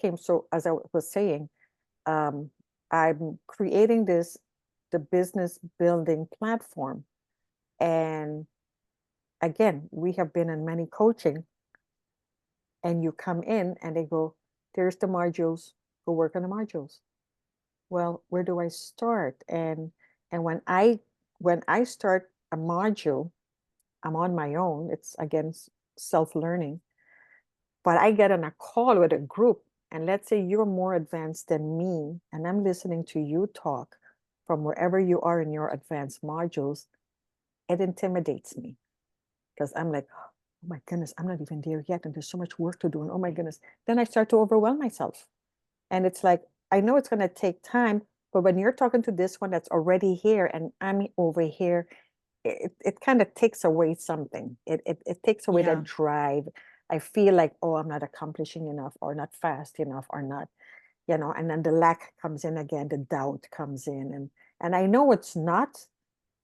came, so as I was saying, I'm creating the business building platform. And again, we have been in many coaching, and you come in and they go, there's the modules, go work on the modules. Well, where do I start? And when I start a module, I'm on my own. It's again self-learning. But I get on a call with a group, and let's say you're more advanced than me, and I'm listening to you talk from wherever you are in your advanced modules. It intimidates me because I'm like, oh my goodness, I'm not even there yet, and there's so much work to do. And oh my goodness, then I start to overwhelm myself. And it's like, I know it's going to take time, but when you're talking to this one that's already here and I'm over here, it kind of takes away something. It takes away that drive. I feel like, oh, I'm not accomplishing enough, or not fast enough, or not, and then the lack comes in again, the doubt comes in. And I know it's not,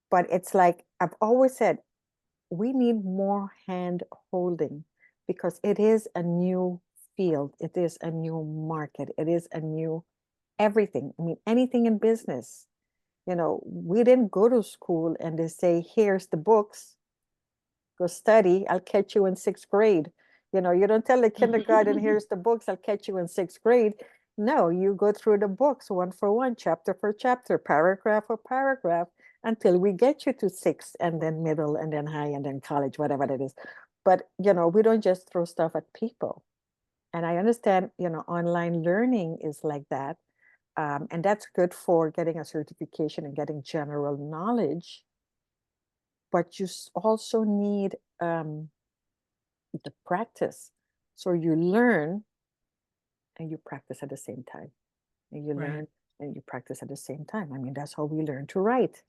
but it's like I've always said, we need more hand holding, because it is a new field. It is a new market. It is a new everything. I mean, anything in business. We didn't go to school and they say, here's the books, go study, I'll catch you in sixth grade. You don't tell the kindergarten, here's the books, I'll catch you in sixth grade. No, you go through the books one for one, chapter for chapter, paragraph for paragraph, until we get you to sixth, and then middle, and then high, and then college, whatever it is. But, we don't just throw stuff at people. And I understand, online learning is like that. And that's good for getting a certification and getting general knowledge. But you also need the practice. So you learn and you practice at the same time. And you learn and you practice at the same time. I mean, that's how we learn to write,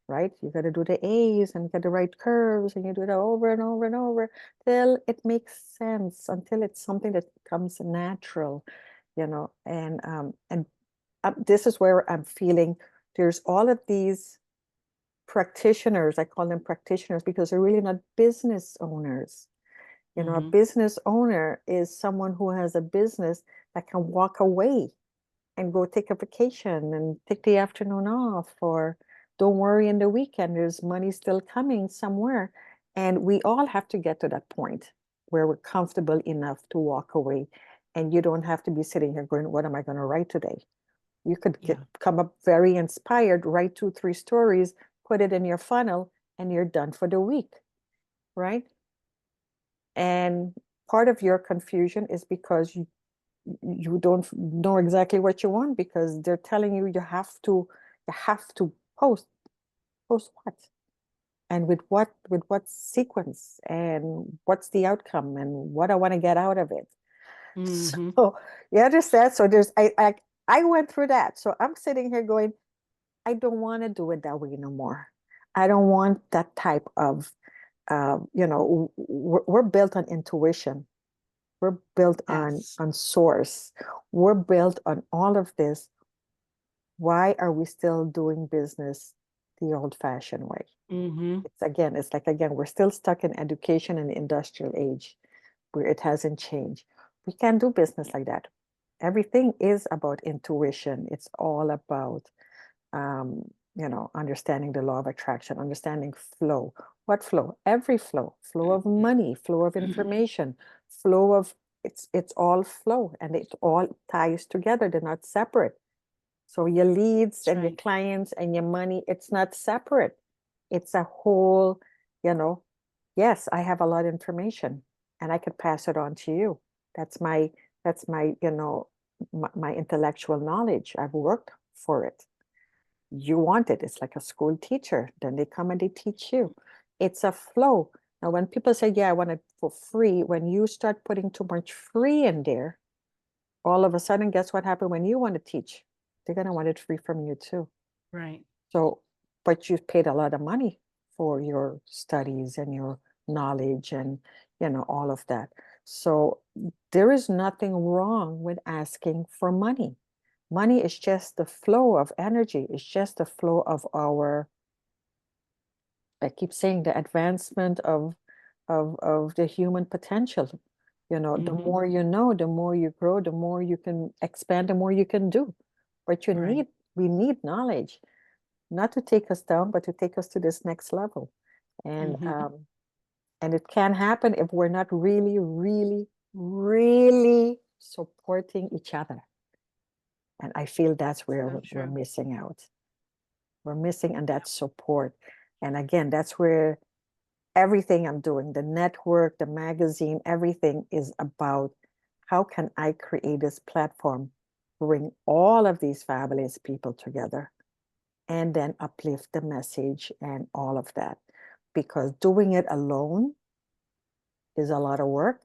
right? You got to do the A's and get the right curves, and you do that over and over and over till it makes sense, until it's something that comes natural, and this is where I'm feeling there's all of these practitioners. I call them practitioners because they're really not business owners. A business owner is someone who has a business that can walk away and go take a vacation and take the afternoon off, or don't worry, in the weekend, there's money still coming somewhere. And we all have to get to that point where we're comfortable enough to walk away. And you don't have to be sitting here going, what am I going to write today? You could come up very inspired, write 2-3 stories, put it in your funnel, and you're done for the week, right? And part of your confusion is because you don't know exactly what you want, because they're telling you you have to post what, and with what sequence, and what's the outcome, and what I want to get out of it. So you understand? So I went through that. So I'm sitting here going, I don't want to do it that way no more. I don't want that type of, we're built on intuition. We're built on source. We're built on all of this. Why are we still doing business the old-fashioned way? It's like, we're still stuck in education and the industrial age, where it hasn't changed. We can't do business like that. Everything is about intuition. It's all about, understanding the law of attraction, understanding flow. What flow? Every flow. Flow of money, flow of information, flow of, it's all flow, and it all ties together. They're not separate. So your leads and your clients and your money, it's not separate. It's a whole, yes, I have a lot of information and I could pass it on to you. That's my, my intellectual knowledge. I've worked for it. You want it. It's like a school teacher. Then they come and they teach you. It's a flow. Now, when people say, yeah, I want it for free, when you start putting too much free in there, all of a sudden, guess what happened when you want to teach? They're going to want it free from you too. Right. So, but you've paid a lot of money for your studies and your knowledge and, all of that. So there is nothing wrong with asking for money. Money is just the flow of energy. It's just the flow of our, I keep saying, the advancement of the human potential. You know, the Mhm. more you know, the more you grow, the more you can expand, the more you can do. But Right. we need knowledge, not to take us down, but to take us to this next level. And Mhm. and it can happen if we're not really, really, really supporting each other. And I feel that's where So we're true. missing out. We're missing, and that's support. And again, that's where everything I'm doing, the network, the magazine, everything is about how can I create this platform, bring all of these fabulous people together, and then uplift the message and all of that. Because doing it alone is a lot of work.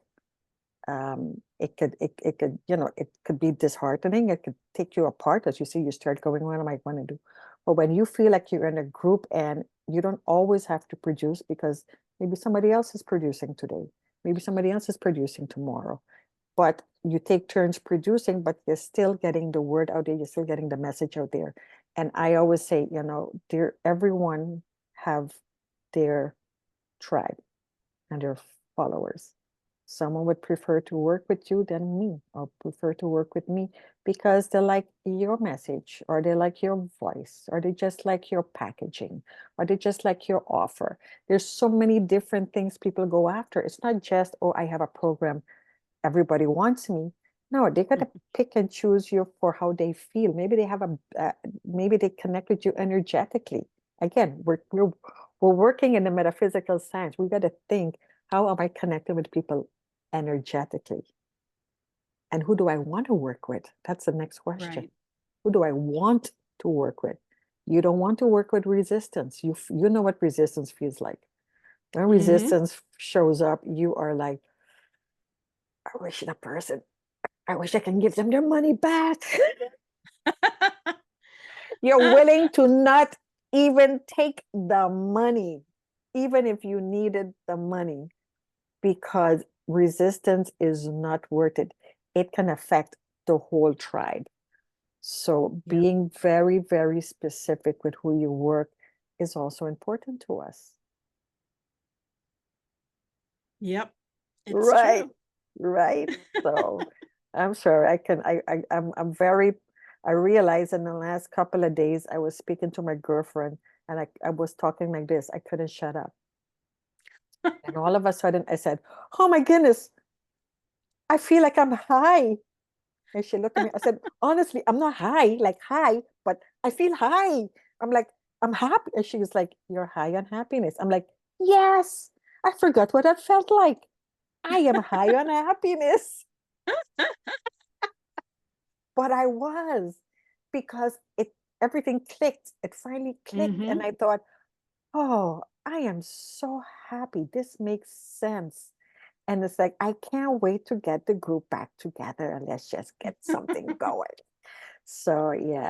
It could, you know, it could be disheartening. It could take you apart. As you see, you start going, what am I going to do? But when you feel like you're in a group and you don't always have to produce, because maybe somebody else is producing today, maybe somebody else is producing tomorrow, but you take turns producing, but you're still getting the word out there, you're still getting the message out there. And I always say, you know, everyone have their tribe and their followers. Someone would prefer to work with you than me, or prefer to work with me because they like your message, or they like your voice, or they just like your packaging, or they just like your offer. There's so many different things people go after. It's not just, oh, I have a program, everybody wants me. No, they got to pick and choose you for how they feel. Maybe they have maybe they connect with you energetically. Again, we're working in the metaphysical science. We got to think, how am I connecting with people energetically? And who do I want to work with? That's the next question. Right. Who do I want to work with? You don't want to work with resistance. You know what resistance feels like. When Mhm. resistance shows up, you are like, I wish the person, I wish I can give them their money back. You're willing to not even take the money, even if you needed the money, because resistance is not worth it. It can affect the whole tribe. So Yep. being very, very specific with who you work is also important to us. Yep. It's Right. true. Right. So I'm sorry. I'm very, I realized in the last couple of days I was speaking to my girlfriend, and I was talking like this. I couldn't shut up. And all of a sudden I said, oh my goodness, I feel like I'm high. And she looked at me. I said, honestly, I'm not high, like high, but I feel high. I'm like, I'm happy. And she was like, you're high on happiness. I'm like, yes, I forgot what that felt like. I am high on happiness. But I was, because it everything clicked. It finally clicked. And Mhm. I thought, oh, I am so happy. This makes sense. And it's like, I can't wait to get the group back together and let's just get something going. So, yeah.